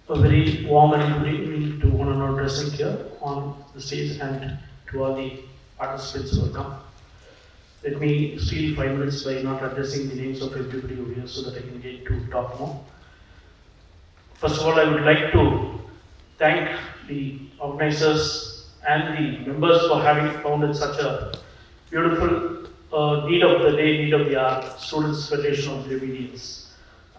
A very warm and good evening to one and all present here on the stage and to all the participants who have come. Let me steal 5 minutes by not addressing the names of everybody over here so that I can get to talk more. First of all, I would like to thank the organizers and the members for having founded such a beautiful need of the day, need of the hour, Students' Federation of Dravidians.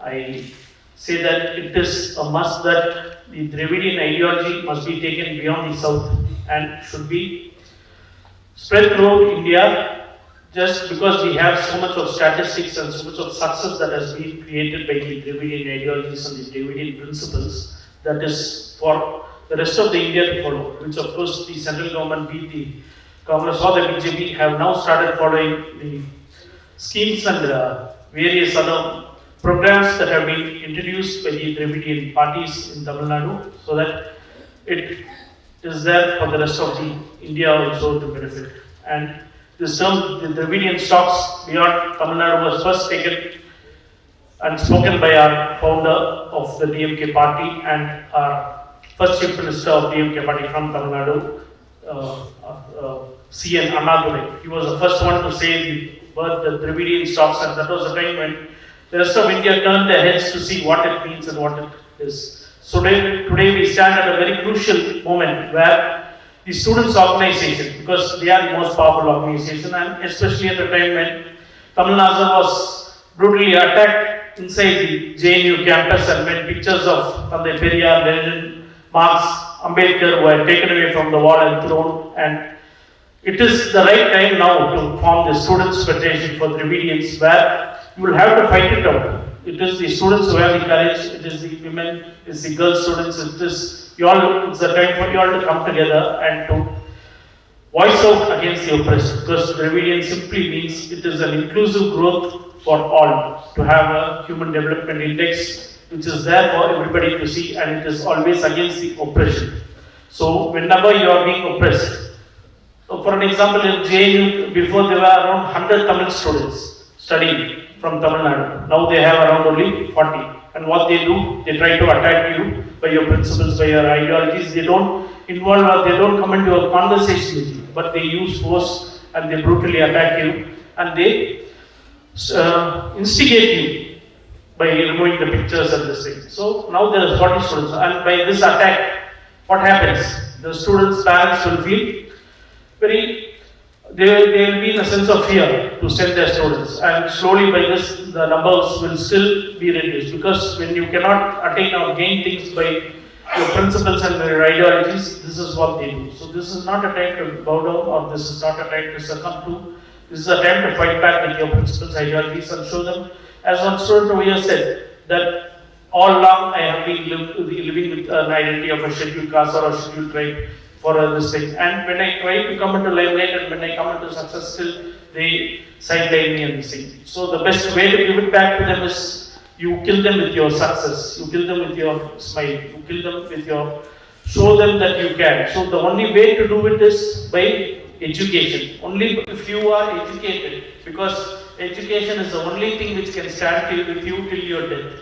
I say that it is a must that the Dravidian ideology must be taken beyond the south and should be spread throughout India, just because we have so much of statistics and so much of success that has been created by the Dravidian ideologies and the Dravidian principles, that is for the rest of the India to follow, which of course the central government, be the Congress or the BJP, have now started following the schemes and various other programs that have been introduced by the Dravidian parties in Tamil Nadu, so that it is there for the rest of the India also to benefit. And this term, the Dravidian stocks beyond Tamil Nadu, was first taken and spoken by our founder of the DMK party and our first chief minister of DMK party from Tamil Nadu, C.N. Annadurai. He was the first one to say the word the Dravidian stocks, and that was the time when the rest of India turned their heads to see what it means and what it is. So today we stand at a very crucial moment where the students' organization, because they are the most powerful organization, and especially at the time when Tamil Nadu was brutally attacked inside the JNU campus, and when pictures of Periyar, Lenin, Marx, Ambedkar were taken away from the wall and thrown, and it is the right time now to form the Students' Federation for Dravidians, where you will have to fight it out. It is the students who have the courage, it is the women, it is the girl students, it's the time for you all to come together and to voice out against the oppressed, because Dravidian simply means it is an inclusive growth for all, to have a human development index which is there for everybody to see, and it is always against the oppression. So whenever you are being oppressed, for an example, in JNU, before there were around 100 Tamil students studying from Tamil Nadu. Now they have around only 40. And what they do, they try to attack you by your principles, by your ideologies. They don't involve or they don't come into a conversation with you, but they use force and they brutally attack you, and they instigate you by removing the pictures and this thing. So now there are 40 students, and by this attack, what happens? The students' parents will feel they will be in a sense of fear to send their students, and slowly by this the numbers will still be reduced, because when you cannot attain or gain things by your principles and your ideologies, this is what they do. So this is not a time to bow down, or this is not a time to succumb to. This is a time to fight back with your principles, ideologies, and show them, as one student over here said, that all along I have been living with an identity of a scheduled caste or a scheduled tribe for this thing. And when I try to come into limelight and when I come into success, still they sideline me and this thing. So the best way to give it back to them is you kill them with your success, you kill them with your smile, you kill them with your, show them that you can. So the only way to do it is by education. Only if you are educated, because education is the only thing which can stand with you till your death.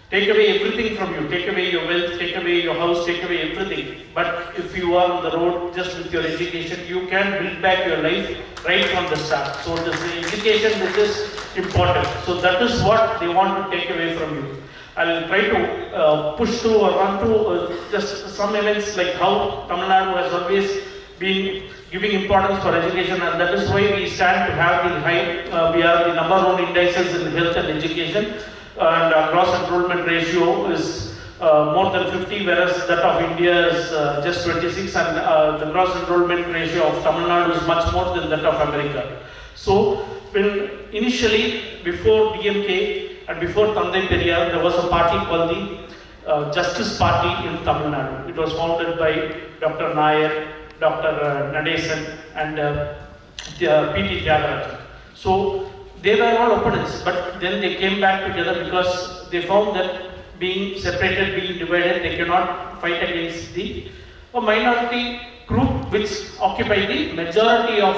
Take away everything from you, take away your wealth, take away your house, take away everything. But if you are on the road just with your education, you can build back your life right from the start. So it is the education which is important. So that is what they want to take away from you. I'll try to push through or run through just some events, like how Tamil Nadu has always been giving importance for education, and that is why we stand to have the high, we are the number one indices in health and education. And our gross enrollment ratio is more than 50, whereas that of India is just 26, and the gross enrollment ratio of Tamil Nadu is much more than that of America. So when initially, before DMK and before Tandai Periyar, there was a party called the Justice Party in Tamil Nadu. It was founded by Dr. Nair, Dr. Nadesan, and P.T. Tyagarajan. So they were all opponents, but then they came back together because they found that being separated, being divided, they cannot fight against the minority group which occupy the majority of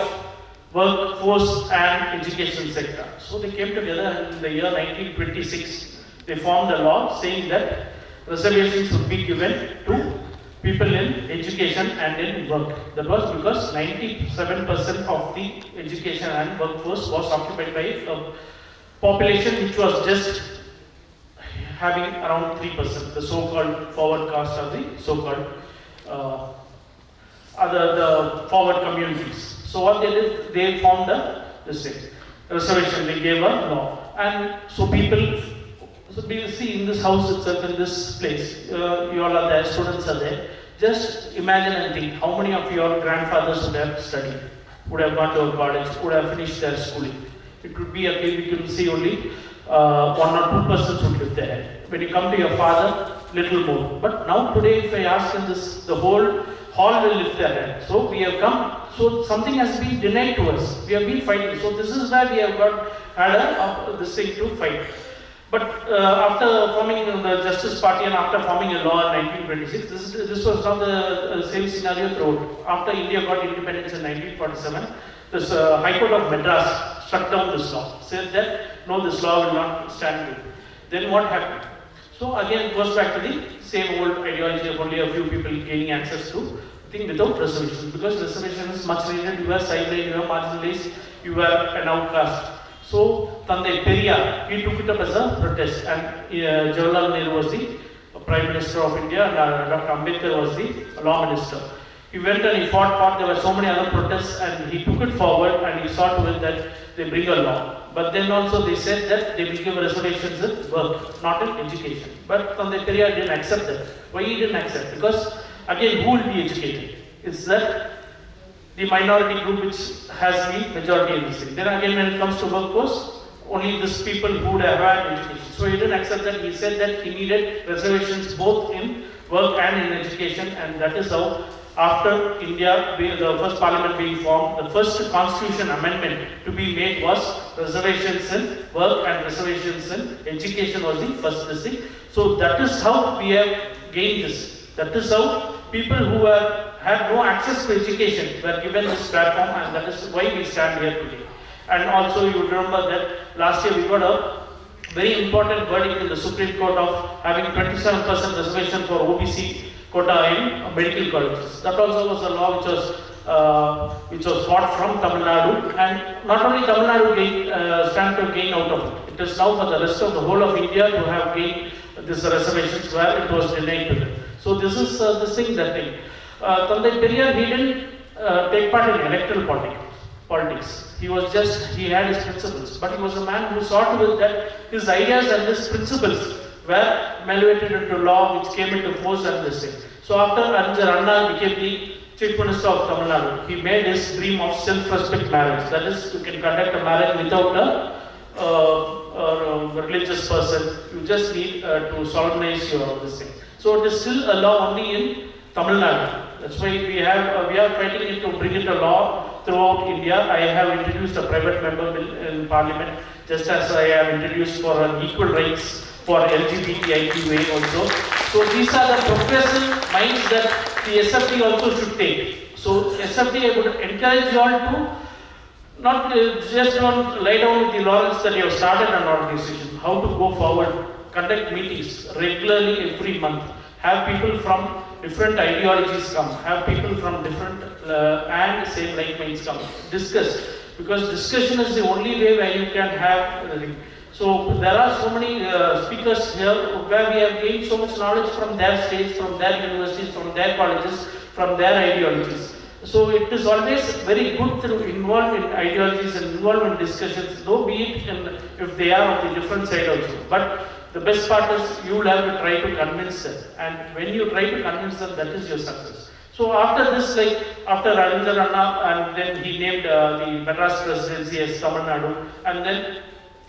workforce and education sector. So they came together, and in the year 1926, they formed a law saying that reservations would be given to people in education and in work. That was because 97% of the education and workforce was occupied by a population which was just having around 3%, the so-called forward caste or the so-called the forward communities. So what they did, they formed this reservation, they gave a law. And so people, so we see in this house itself, in this place, you all are there, students are there. Just imagine and think, how many of your grandfathers would have studied, would have gone to a college, would have finished their schooling. It would be okay, we can see only 1 or 2 persons would live there. When you come to your father, little more. But now today, if I ask in this, the whole hall will lift their hand. So we have come, so something has been denied to us. We have been fighting. So this is where we have had this thing to fight. But after forming the Justice Party and after forming a law in 1926, this was not the same scenario throughout. After India got independence in 1947, this High Court of Madras struck down this law, said that no, this law will not stand good. Then what happened? So again, it goes back to the same old ideology of only a few people gaining access to thing without reservation. Because reservation is much needed, you are sidelined, you are marginalized, you are an outcast. So Tandai Periyar, he took it up as a protest, and Jawaharlal Nehru was the Prime Minister of India, and Dr. Ambedkar was the Law Minister. He went and he fought, there were so many other protests, and he took it forward and he saw to it that they bring a law. But then also they said that they will give reservations in work, not in education. But Tandai Periyar didn't accept that. Why he didn't accept? Because again, who will be educated? It's that the minority group which has the majority in this thing. Then again, when it comes to workforce, only these people who would have had education. So he didn't accept that. He said that he needed reservations both in work and in education, and that is how after India, the first parliament being formed, the first constitution amendment to be made was reservations in work and reservations in education was the first thing. So that is how we have gained this. That is how people who had no access to education were given this platform, and that is why we stand here today. And also you remember that last year we got a very important verdict in the Supreme Court of having 27% reservation for OBC quota in medical colleges. That also was a law which was fought from Tamil Nadu, and not only Tamil Nadu stand to gain out of it. It is now for the rest of the whole of India to have gained these reservations where it was denied to them. So this is this thing, that thing. Tandai Periyar, he didn't take part in electoral politics. He had his principles, but he was a man who saw to it that his ideas and his principles were elevated into law, which came into force and this thing. So after Anna became the Chief Minister of Tamil Nadu, he made his dream of self-respect marriage. That is, you can conduct a marriage without a religious person. You just need to solemnize your this thing. So it is still a law only in Tamil Nadu. That's why we are fighting it to bring it a law throughout India. I have introduced a private member bill in Parliament, just as I have introduced for an equal rights for LGBTIQ also. So these are the progressive minds that the SFD also should take. So SFD, I would encourage you all to not just don't lie down with the laurels that you have started an organization. How to go forward, conduct meetings regularly every month. Have people from different ideologies come. Have people from different and same like minds come. Discuss, because discussion is the only way where you can have. So there are so many speakers here where we have gained so much knowledge from their states, from their universities, from their colleges, from their ideologies. So it is always very good to involve in ideologies and involve in discussions, though be it if they are of the different side also. But the best part is you will have to try to convince them, and when you try to convince them, that is your success. So after this, like after Rajendrana Anna, and then he named the Madras presidency as Tamil Nadu, and then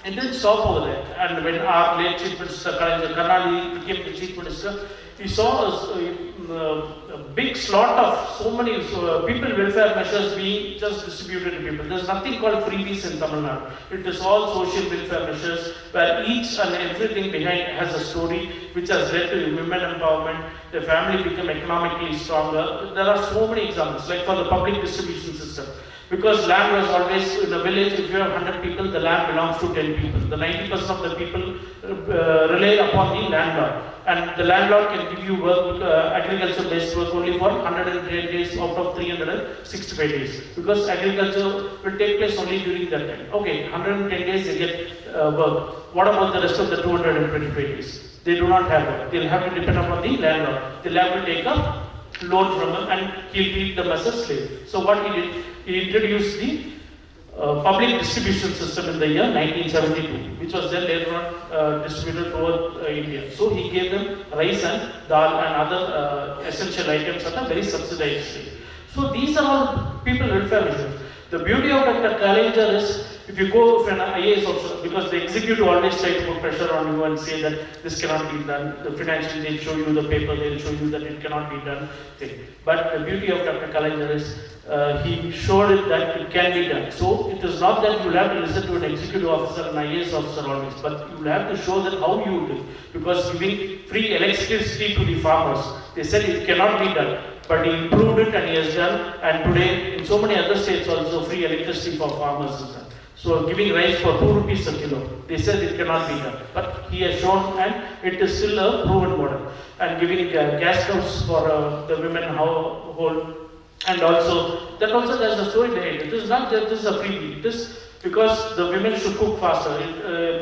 it didn't stop over there. And when our late Chief Minister Karnali became the Chief Minister, he saw a big slot of so many people welfare measures being just distributed to people. There's nothing called freebies in Tamil Nadu. It is all social welfare measures where each and everything behind has a story which has led to women empowerment, the family become economically stronger. There are so many examples, like for the public distribution system. Because land was always in a village, if you have 100 people, the land belongs to 10 people. The 90% of the people rely upon the landlord. And the landlord can give you work, agriculture based work only for 110 days out of 365 days. Because agriculture will take place only during that time. Okay, 110 days they get work. What about the rest of the 225 days? They do not have work. They'll have to depend upon the landlord. They'll have to take a loan from him and he'll treat them as a slave. So what he did, he introduced the public distribution system in the year 1972, which was then later on distributed throughout India. So he gave them rice and dal and other essential items at a very subsidized rate. So these are all people welfare measures. The beauty of Dr. Kalaignar is, if you go for an IAS officer, because the executive always try to put pressure on you and say that this cannot be done, the financial, they'll show you the paper, they'll show you that it cannot be done. But the beauty of Dr. Kalaignar is, he showed it that it can be done. So it is not that you will have to listen to an executive officer and IAS officer always, but you will have to show that how you do it. Because giving free electricity to the farmers, they said it cannot be done. But he improved it and he has done, and today in so many other states also free electricity for farmers is done. So giving rice for 2 rupees a kilo, they said it cannot be done. But he has shown, and it is still a proven model. And giving gas stoves for the women household, and also, that also there is a story behind it. It is not just this is a freebie. It is because the women should cook faster.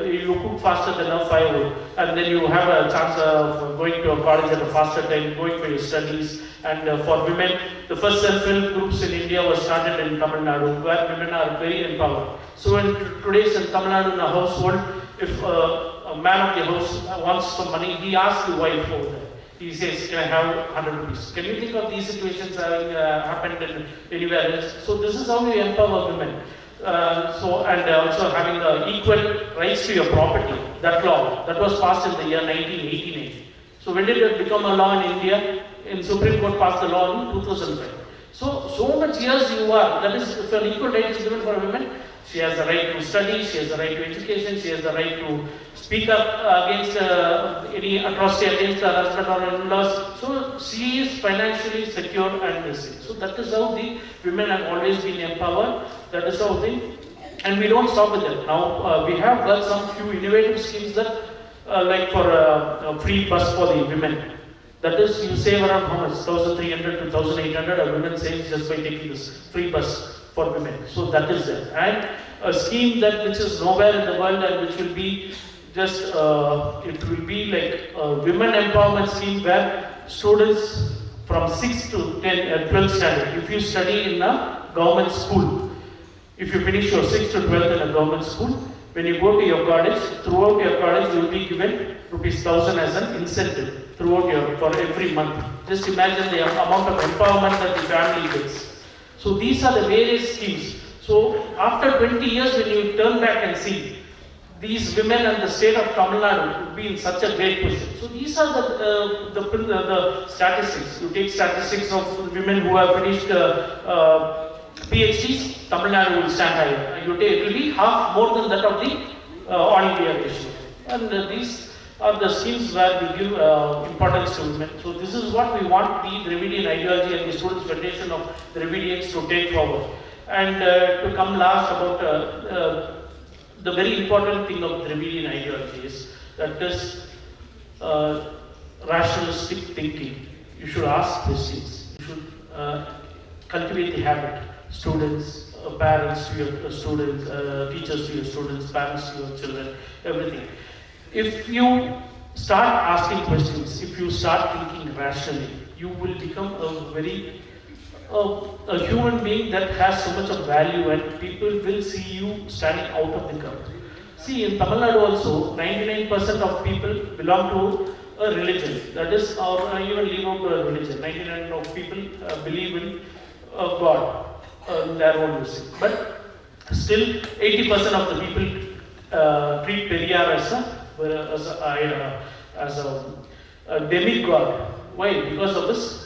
You cook faster than a firewood, and then you have a chance of going to a college at a faster time, going for your studies. And for women, the first self-help groups in India was started in Tamil Nadu, where women are very empowered. So in today's in Tamil Nadu, in a household, if a man of the house wants some money, he asks the wife over there. He says, can I have 100 rupees? Can you think of these situations having happened in anywhere else? So this is how you empower women. And also having the equal rights to your property, that law, that was passed in the year 1989. So when did it become a law in India? In Supreme Court passed the law in 2005. So much years you are, that is, if an equal right is given for a woman, she has the right to study, she has the right to education, she has the right to speak up against any atrocity against her husband or in-laws. So she is financially secure and this. So that is how the women have always been empowered. That is how they, and we don't stop with that. Now we have got some few innovative schemes that like for a free bus for the women. That is, you save around how much? 1,300 to 1,800 a women saves just by taking this free bus for women. So that is there. And a scheme that which is nowhere in the world and which will be just, it will be like a women empowerment scheme where students from 6th to 12th standard, if you study in a government school, if you finish your 6th to 12th in a government school, when you go to your college, throughout your college you will be given ₹1,000 as an incentive throughout for every month. Just imagine the amount of empowerment that the family gets. So these are the various schemes. So after 20 years, when you turn back and see, these women and the state of Tamil Nadu would be in such a great position. So these are the statistics. You take statistics of women who have finished PhDs, Tamil Nadu will stand higher. You take, it will be half more than that of the all India ratio. And these are the schemes where we give importance to women. So this is what we want the Dravidian ideology and the Students' Federation of Dravidians to take forward. And to come last about the very important thing of Dravidian ideology is that is rationalistic thinking. You should ask questions. You should cultivate the habit. Students, parents to your students, teachers to your students, parents to your children, everything. If you start asking questions, if you start thinking rationally, you will become a human being that has so much of value, and people will see you standing out of the crowd. See, in Tamil Nadu also, 99% of people belong to a religion. That is, or even leave out a religion. 99% of people believe in God, their own music. But still, 80% of the people treat Periyar as a demigod. Why? Because of this.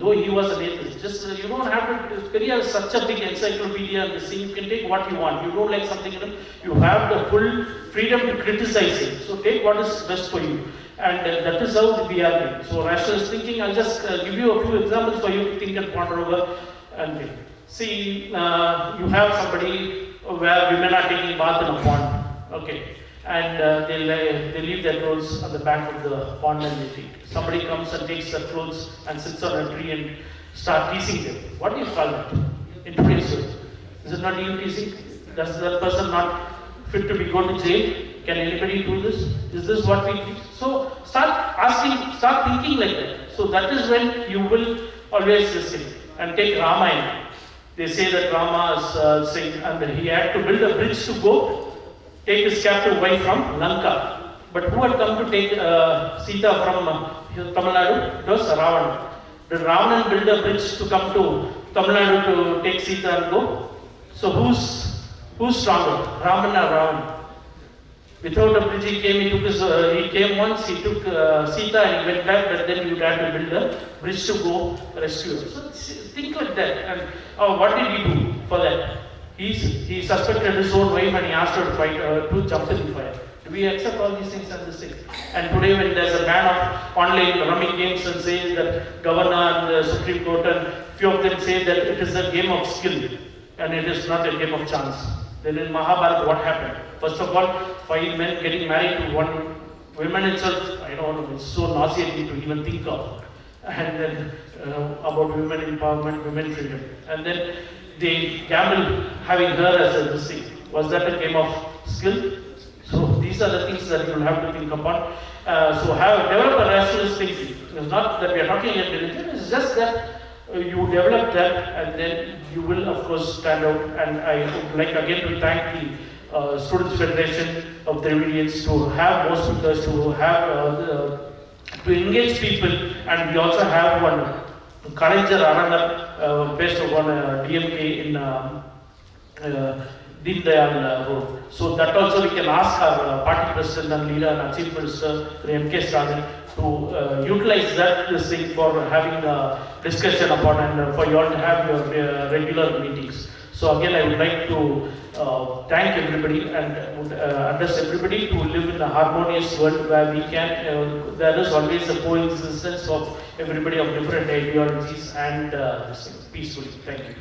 Though he was an atheist, just you don't have to. Periyar is such a big encyclopedia, and this thing you can take what you want. You don't like something, you have the full freedom to criticize it. So take what is best for you, and that is how we are doing. So rationalist thinking. I'll just give you a few examples for you to think and ponder over. And See, you have somebody where women are taking bath in a pond, okay, and they leave their clothes on the bank of the pond and they take. Somebody comes and takes their clothes and sits on a tree and start teasing them. What do you call that in today's world? Is it not even teasing? Does that person not fit to be going to jail? Can anybody do this? Is this what we do? So start asking, start thinking like that. So that is when you will always listen. And take Ramayana. They say that Rama is saying, and he had to build a bridge to go take his captive wife from Lanka. But who had come to take Sita from Tamil Nadu? It was Ravana. Did Ravana build a bridge to come to Tamil Nadu to take Sita and go? So who's stronger, Raman or Ravana? Without a bridge, he came once, he took Sita and he went back, but then you had to build a bridge to go rescue her. So think like that. And what did he do for that? He suspected his own wife and he asked her to fight, to jump in the fire. Do we accept all these things and this thing? And today when there's a ban of online rummy games and says that governor and the Supreme Court and few of them say that it is a game of skill and it is not a game of chance. Then in Mahabharata, what happened? First of all, 5 men getting married to 1 woman itself, I don't know, it's so nauseating to even think of. And then about women empowerment, women freedom. And then they gamble having her as a this thing. Was that a game of skill? So these are the things that you will have to think upon. So develop a rationalist thinking. It's not that we are talking about religion, it's just that you develop that and then you will of course stand out. And I would like again to thank the Students Federation of Dravidians to have more speakers, to have to engage people, and we also have one Kalanger Arana based on DMK in Deen Dayal Road. So that also we can ask our party president and leader and our chief minister, M.K. Stalin, to utilize this thing for having a discussion upon and for you all to have your regular meetings. So again, I would like to thank everybody and would address everybody to live in a harmonious world where we can, there is always a coexistence of everybody of different ideologies and peacefully. Thank you.